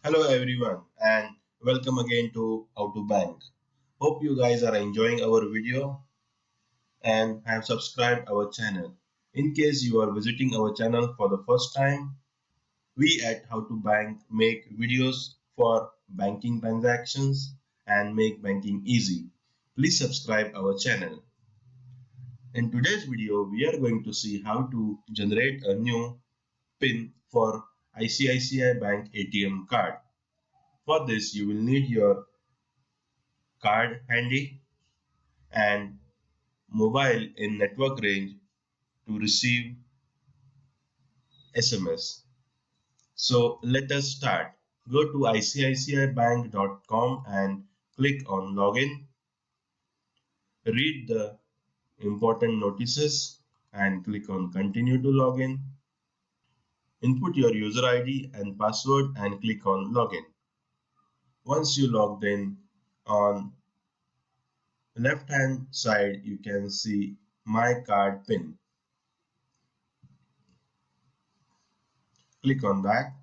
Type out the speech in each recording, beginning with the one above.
Hello everyone and welcome again to How to Bank. Hope you guys are enjoying our video and have subscribed our channel. In case you are visiting our channel for the first time, we at How to Bank make videos for banking transactions and make banking easy. Please subscribe our channel. In today's video, we are going to see how to generate a new PIN for ICICI Bank ATM card. For this, you will need your card handy and mobile in network range to receive SMS. So let us start. Go to ICICIBank.com and click on login. Read the important notices and click on continue to login. Input your user ID and password and click on login. Once you logged in, on the left hand side you can see my card PIN. Click on that.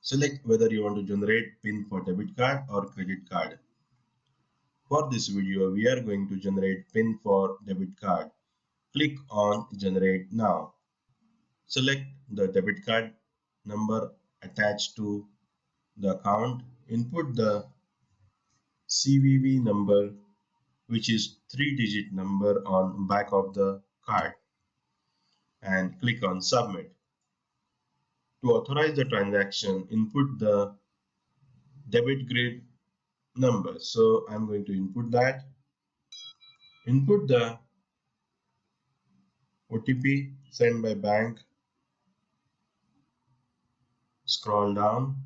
Select whether you want to generate PIN for debit card or credit card. For this video, we are going to generate PIN for debit card. Click on Generate Now. Select the debit card number attached to the account. Input the CVV number, which is 3-digit number on back of the card, and click on Submit. To authorize the transaction, input the debit grid number. So I'm going to input that. Input the OTP sent by bank. Scroll down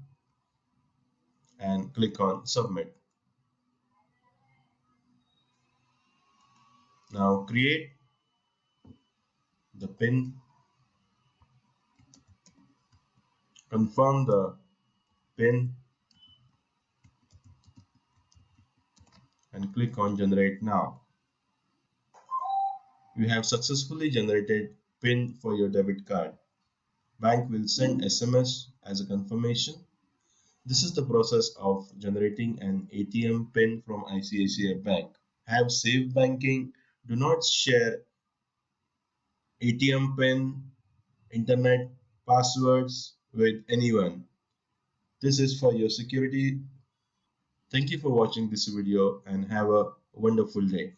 and click on Submit. Now create the PIN. Confirm the PIN and click on Generate Now. You have successfully generated PIN for your debit card. Bank will send SMS as a confirmation. This is the process of generating an ATM PIN from ICICI Bank. Have safe banking. Do not share ATM PIN, internet passwords with anyone. This is for your security. Thank you for watching this video and have a wonderful day.